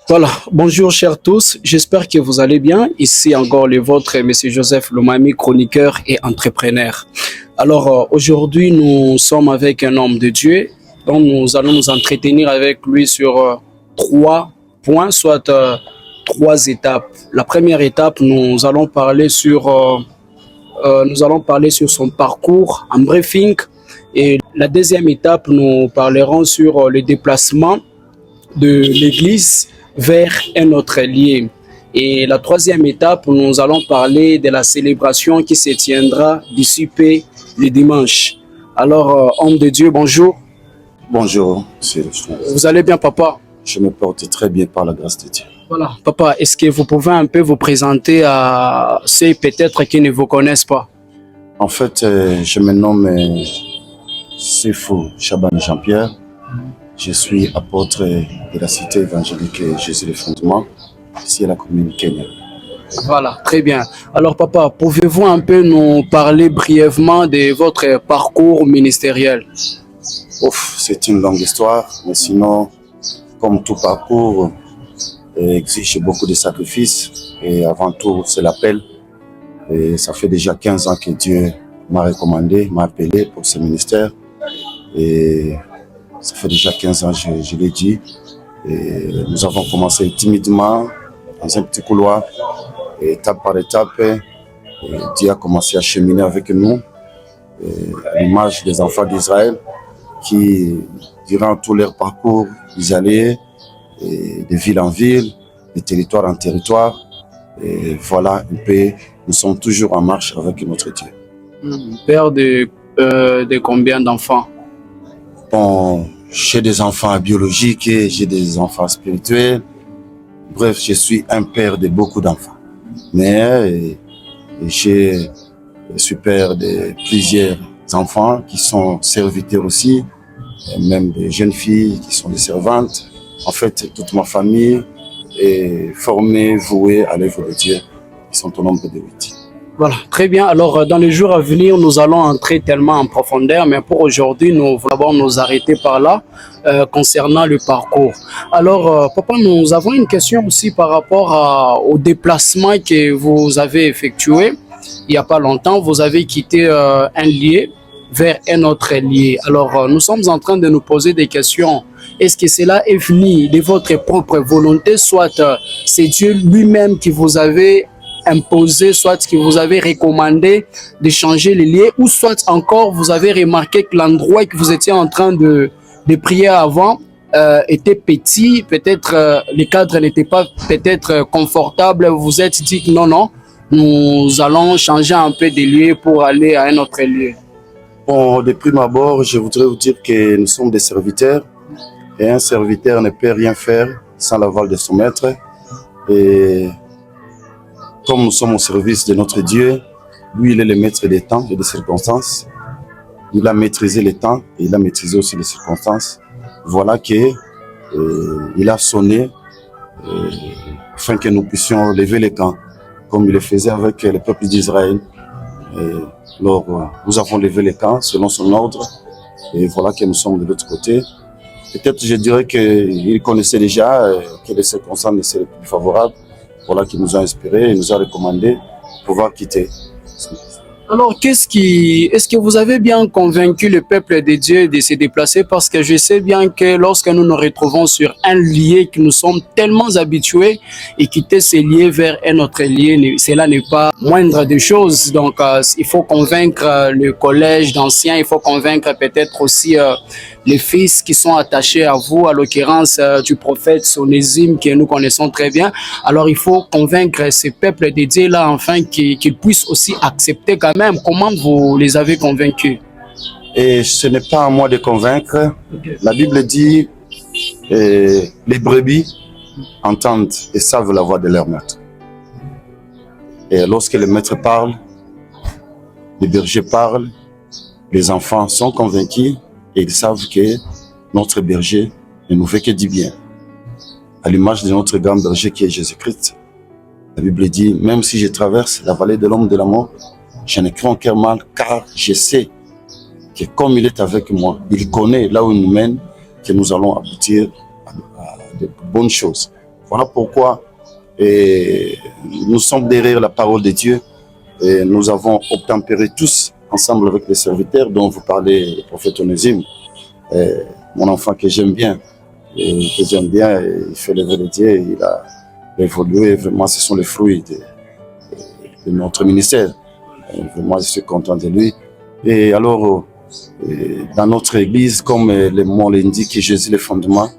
Voilà, bonjour chers tous, j'espère que vous allez bien. Ici encore le vôtre, Monsieur Joseph Lomami, chroniqueur et entrepreneur. Alors aujourd'hui, nous sommes avec un homme de Dieu, dont nous allons nous entretenir avec lui sur trois points, soit trois étapes. La première étape, nous allons parler sur son parcours en briefing. Et la deuxième étape, nous parlerons sur le déplacement de l'Église vers un autre lieu. Et la troisième étape, nous allons parler de la célébration qui se tiendra d'ici peu le dimanche. Alors, homme de Dieu, bonjour. Bonjour, monsieur. Vous allez bien, papa? Je me porte très bien par la grâce de Dieu. Voilà, papa, est-ce que vous pouvez un peu vous présenter à ceux peut-être qui ne vous connaissent pas? En fait, je me nomme Sefo Chaban Jean-Pierre. Je suis apôtre de la cité évangélique Jésus le Fondement, ici à la commune Kenya. Voilà, très bien. Alors papa, pouvez-vous un peu nous parler brièvement de votre parcours ministériel? C'est une longue histoire, mais sinon, comme tout parcours, exige beaucoup de sacrifices. Et avant tout, c'est l'appel. Et ça fait déjà 15 ans que Dieu m'a recommandé, m'a appelé pour ce ministère. Et ça fait déjà 15 ans, je l'ai dit. Et nous avons commencé timidement, dans un petit couloir, et étape par étape. Et Dieu a commencé à cheminer avec nous, à l'image des enfants d'Israël, qui, durant tout leur parcours, ils allaient de ville en ville, de territoire en territoire. Et voilà, nous sommes toujours en marche avec notre Dieu. Père de combien d'enfants? Bon, j'ai des enfants biologiques et j'ai des enfants spirituels. Bref, je suis un père de beaucoup d'enfants. Mais je suis père de plusieurs enfants qui sont serviteurs aussi, et même des jeunes filles qui sont des servantes. En fait, toute ma famille est formée, vouée à l'œuvre de Dieu. Ils sont au nombre de 8. Voilà, très bien. Alors, dans les jours à venir, nous allons entrer tellement en profondeur, mais pour aujourd'hui, nous voulons nous arrêter par là concernant le parcours. Alors, papa, nous avons une question aussi par rapport au déplacement que vous avez effectué. Il n'y a pas longtemps, vous avez quitté un lieu vers un autre lieu. Alors, nous sommes en train de nous poser des questions. Est-ce que cela est venu de votre propre volonté, soit c'est Dieu lui-même qui vous avait imposé, soit qui vous avez recommandé de changer les lieux, ou soit encore vous avez remarqué que l'endroit que vous étiez en train de prier avant était petit, peut-être le cadre n'était pas peut-être confortable, vous vous êtes dit que non, nous allons changer un peu de lieu pour aller à un autre lieu. Bon, de prime abord, je voudrais vous dire que nous sommes des serviteurs et un serviteur ne peut rien faire sans l'aval de son maître. Et comme nous sommes au service de notre Dieu, lui, il est le maître des temps et des circonstances. Il a maîtrisé les temps et il a maîtrisé aussi les circonstances. Voilà qu'il a sonné afin que nous puissions lever les camps, comme il le faisait avec le peuple d'Israël. Alors, nous avons levé les camps selon son ordre et voilà que nous sommes de l'autre côté. Peut-être je dirais qu'il connaissait déjà que les circonstances ne seraient plus favorables. Voilà qui nous a inspiré et nous a recommandé de pouvoir quitter. Alors, est-ce que vous avez bien convaincu le peuple de Dieu de se déplacer? Parce que je sais bien que lorsque nous nous retrouvons sur un lieu que nous sommes tellement habitués et quitter ce lieu vers un autre lieu, cela n'est pas moindre des choses. Donc, il faut convaincre le collège d'anciens, il faut convaincre peut-être aussi les fils qui sont attachés à vous, à l'occurrence du prophète Onésime que nous connaissons très bien. Alors, il faut convaincre ces peuples de Dieu-là, enfin, qu'ils puissent aussi accepter quand même. Comment vous les avez convaincus? Et ce n'est pas à moi de convaincre. Okay. La Bible dit les brebis entendent et savent la voix de leur maître. Et lorsque le maître parle, les bergers parlent, les enfants sont convaincus et ils savent que notre berger ne nous fait que du bien. À l'image de notre grand berger qui est Jésus-Christ, la Bible dit, même si je traverse la vallée de l'ombre de la mort, je ne crains aucun mal, car je sais que comme il est avec moi, il connaît là où il nous mène, que nous allons aboutir à de bonnes choses. Voilà pourquoi nous sommes derrière la parole de Dieu et nous avons obtempéré tous ensemble avec les serviteurs dont vous parlez, le prophète Onésime, mon enfant que j'aime bien, il fait le de Dieu, il a évolué, vraiment ce sont les fruits de notre ministère. Vraiment je suis content de lui. Et alors, dans notre église, comme le mot l'indique, Jésus le fondement,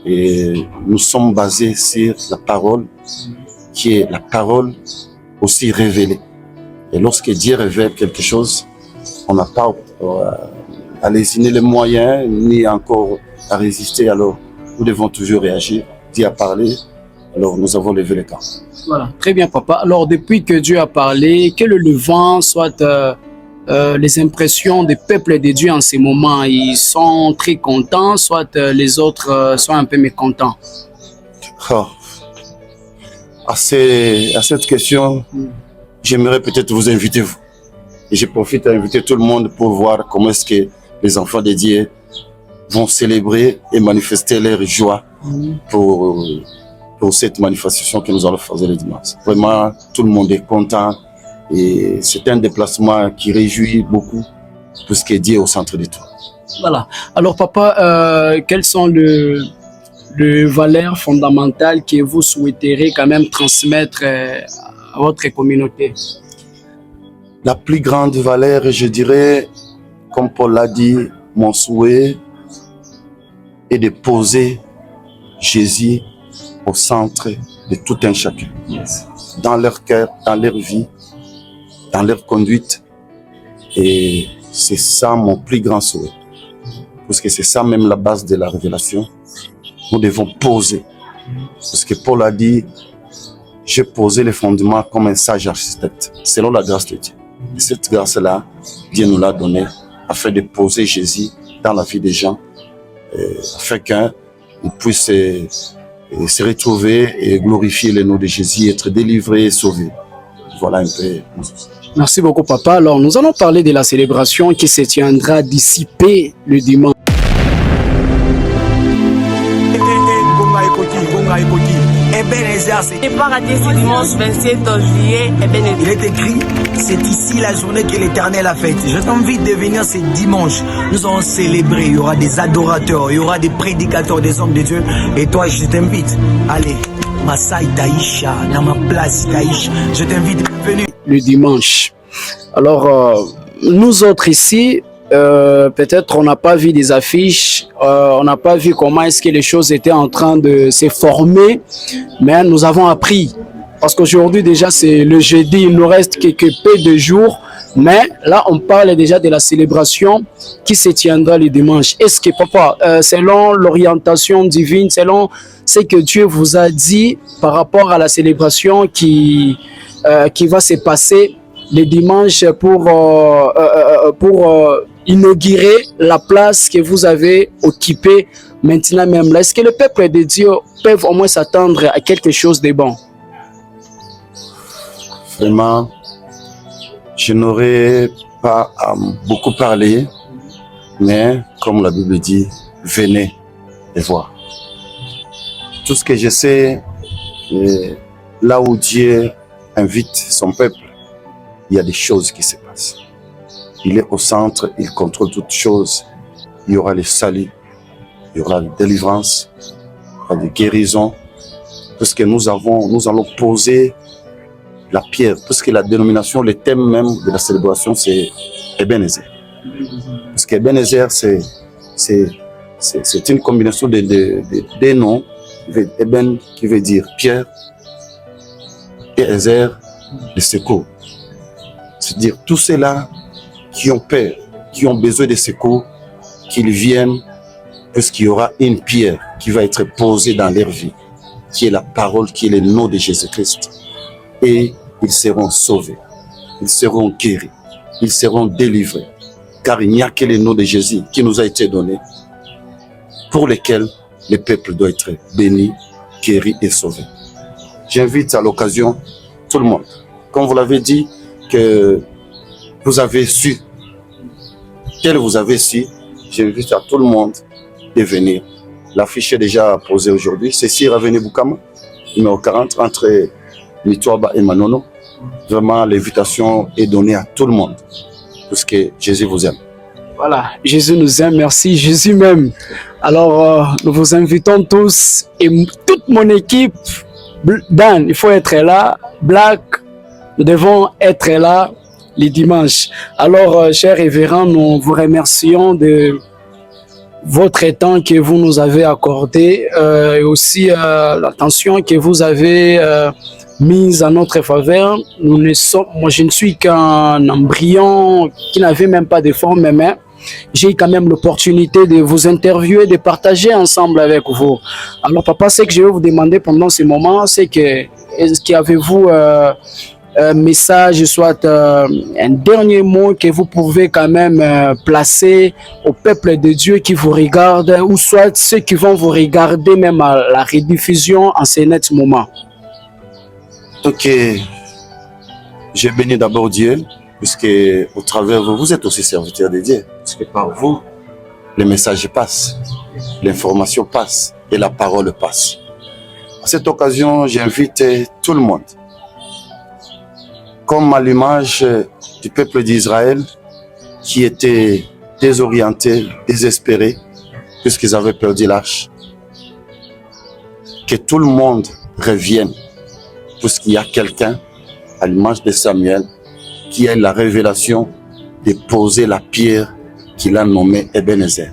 et nous sommes basés sur la parole, qui est la parole aussi révélée. Et lorsque Dieu révèle quelque chose, on n'a pas à lésiner les moyens, ni encore à résister. Alors, nous devons toujours réagir. Dieu a parlé, alors nous avons levé le camp. Voilà, très bien, papa. Alors, depuis que Dieu a parlé, quel est le vent, soit les impressions des peuples de Dieu en ces moments? Ils sont très contents, soit les autres sont un peu mécontents. Oh. À cette question, j'aimerais peut-être vous inviter, vous. Et je profite à inviter tout le monde pour voir comment est-ce que les enfants de Dieu vont célébrer et manifester leur joie pour cette manifestation que nous allons faire le dimanche. Vraiment, tout le monde est content et c'est un déplacement qui réjouit beaucoup puisque Dieu est au centre de tout. Voilà. Alors, papa, quelles sont les valeurs fondamentales que vous souhaiterez quand même transmettre à votre communauté? La plus grande valeur, je dirais, comme Paul l'a dit, mon souhait est de poser Jésus au centre de tout un chacun. Yes. Dans leur cœur, dans leur vie, dans leur conduite. Et c'est ça mon plus grand souhait. Parce que c'est ça même la base de la révélation. Nous devons poser. Parce que Paul a dit, j'ai posé les fondements comme un sage architecte, selon la grâce de Dieu. Et cette grâce-là, Dieu nous l'a donnée afin de poser Jésus dans la vie des gens, afin qu'ils puissent se retrouver et glorifier le nom de Jésus, être délivrés et sauvés. Voilà un peu. Merci beaucoup, papa. Alors, nous allons parler de la célébration qui se tiendra d'ici peu le dimanche. Et paradis dimanche 27 juillet, il est écrit, c'est ici la journée que l'Éternel a faite. Je t'invite de venir ce dimanche. Nous allons célébrer. Il y aura des adorateurs, il y aura des prédicateurs, des hommes de Dieu. Et toi, je t'invite. Allez, Maasai Taïcha, dans ma place Taïcha. Je t'invite, venez. Le dimanche. Alors, nous autres ici, peut-être on n'a pas vu des affiches, on n'a pas vu comment est-ce que les choses étaient en train de se former, mais nous avons appris. Parce qu'aujourd'hui déjà c'est le jeudi, il nous reste quelques peu de jours, mais là on parle déjà de la célébration qui se tiendra le dimanche. Est-ce que papa, selon l'orientation divine, selon ce que Dieu vous a dit par rapport à la célébration qui va se passer le dimanche pour inaugurer la place que vous avez occupée maintenant même là, est-ce que le peuple de Dieu peut au moins s'attendre à quelque chose de bon? Vraiment, je n'aurais pas à beaucoup parler, mais comme la Bible dit, venez et voir. Tout ce que je sais, là où Dieu invite son peuple, il y a des choses qui se passent. Il est au centre, il contrôle toutes choses. Il y aura le salut, il y aura la délivrance, il y aura des guérisons. Parce que nous allons poser la pierre, parce que la dénomination, le thème même de la célébration, c'est Ebenezer. Parce que Ebenezer, c'est une combinaison des noms. Eben qui veut dire pierre, et Ezer, le secours. C'est-à-dire tous ceux-là qui ont peur, qui ont besoin de secours, qu'ils viennent, puisqu'il y aura une pierre qui va être posée dans leur vie, qui est la parole, qui est le nom de Jésus-Christ. Et ils seront sauvés, ils seront guéris, ils seront délivrés. Car il n'y a que le nom de Jésus qui nous a été donné, pour lequel le peuple doit être béni, guéri et sauvé. J'invite à l'occasion tout le monde. Comme vous l'avez dit, que vous avez su, tel vous avez su, j'invite à tout le monde de venir. L'affiche est déjà posée aujourd'hui. C'est Sir Avenue Boukama. numéro 40, entre Mitouaba et Manono. Vraiment, l'invitation est donnée à tout le monde, parce que Jésus vous aime. Voilà, Jésus nous aime, merci, Jésus m'aime. Alors, nous vous invitons tous et toute mon équipe. Dan, il faut être là. Black, nous devons être là les dimanches. Alors, chers révérends, nous vous remercions de votre temps que vous nous avez accordé et aussi l'attention que vous avez mise à notre faveur. Moi, je ne suis qu'un embryon qui n'avait même pas de forme, mais j'ai quand même l'opportunité de vous interviewer, de partager ensemble avec vous. Alors, papa, ce que je vais vous demander pendant ce moment, c'est que, est-ce qu'avez-vous un message, soit un dernier mot que vous pouvez quand même placer au peuple de Dieu qui vous regarde, ou soit ceux qui vont vous regarder même à la rediffusion en ce net moment? Ok, je bénis d'abord Dieu, puisque au travers de vous, vous êtes aussi serviteur de Dieu, parce que par vous, le message passe, l'information passe et la parole passe. À cette occasion, j'invite tout le monde, comme à l'image du peuple d'Israël qui était désorienté, désespéré, puisqu'ils avaient perdu l'arche, que tout le monde revienne, puisqu'il y a quelqu'un, à l'image de Samuel, qui a la révélation de poser la pierre qu'il a nommée Ebenezer.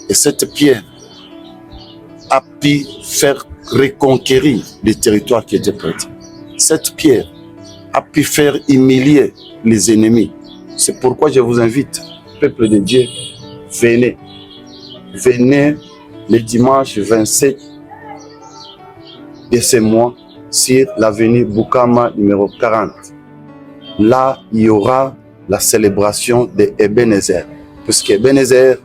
Et cette pierre a pu faire reconquérir les territoires qui étaient perdus. Cette pierre a pu faire humilier les ennemis. C'est pourquoi je vous invite, peuple de Dieu, venez. Venez le dimanche 27 de ce mois sur l'avenue Boukama numéro 40. Là, il y aura la célébration de Ebenezer. Puisque Ebenezer,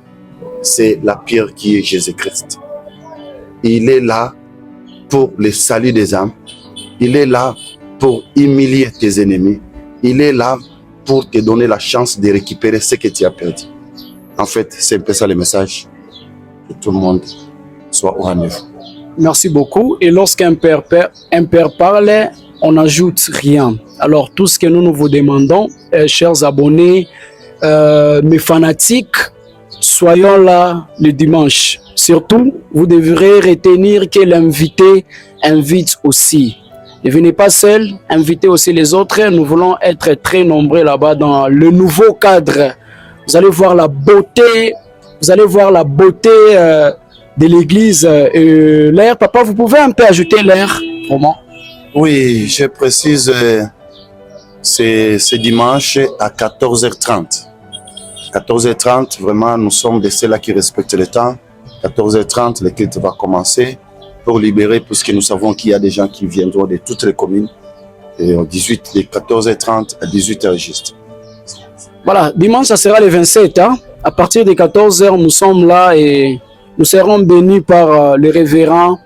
c'est la pierre qui est Jésus-Christ. Il est là pour le salut des âmes. Il est là pour humilier tes ennemis. Il est là pour te donner la chance de récupérer ce que tu as perdu. En fait, c'est un peu ça le message. Que tout le monde soit au rendez-vous. Merci beaucoup. Et lorsqu'un père parle, on n'ajoute rien. Alors, tout ce que nous vous demandons, chers abonnés, mes fanatiques, soyons là le dimanche. Surtout, vous devrez retenir que l'invité invite aussi. Ne venez pas seul, invitez aussi les autres. Nous voulons être très nombreux là-bas dans le nouveau cadre. Vous allez voir la beauté, de l'église et l'air. Papa, vous pouvez un peu ajouter l'air, vraiment? Oui, je précise, c'est dimanche à 14h30. 14h30, vraiment, nous sommes de ceux-là qui respectent le temps. 14h30, le culte va commencer pour libérer, puisque nous savons qu'il y a des gens qui viendront de toutes les communes. Et de 14h30 à 18h juste. Voilà, dimanche, ça sera le 27. Hein? À partir de 14h, nous sommes là et nous serons bénis par le révérend,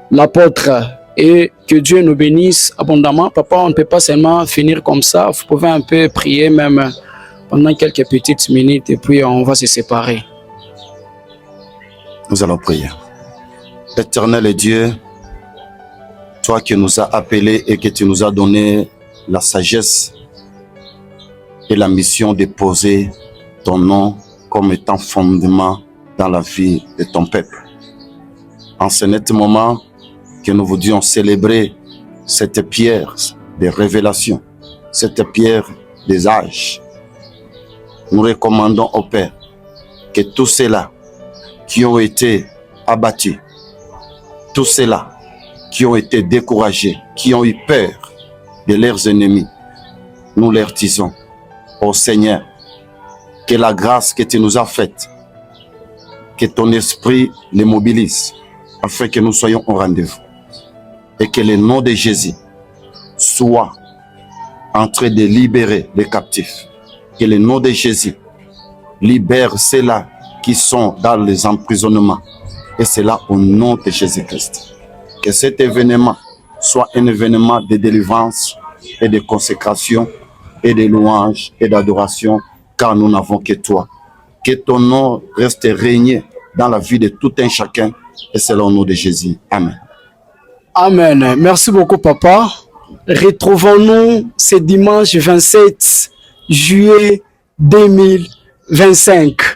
l'apôtre. Et que Dieu nous bénisse abondamment. Papa, on ne peut pas seulement finir comme ça. Vous pouvez un peu prier même pendant quelques petites minutes et puis on va se séparer. Nous allons prier. Éternel Dieu, toi qui nous as appelés et que tu nous as donné la sagesse et la mission de poser ton nom comme étant fondement dans la vie de ton peuple. En ce net moment que nous voulions célébrer cette pierre de révélation, cette pierre des âges, nous recommandons au Père que tous ceux-là qui ont été abattus, tous ceux-là qui ont été découragés, qui ont eu peur de leurs ennemis, nous leur disons, ô Seigneur, que la grâce que tu nous as faite, que ton esprit les mobilise, afin que nous soyons au rendez-vous. Et que le nom de Jésus soit en train de libérer les captifs. Que le nom de Jésus libère ceux-là qui sont dans les emprisonnements. Et c'est là au nom de Jésus-Christ. Que cet événement soit un événement de délivrance et de consécration et de louange et d'adoration, car nous n'avons que toi. Que ton nom reste régné dans la vie de tout un chacun, et c'est au nom de Jésus. Amen. Amen. Merci beaucoup, papa. Retrouvons-nous ce dimanche 27 juillet 2025.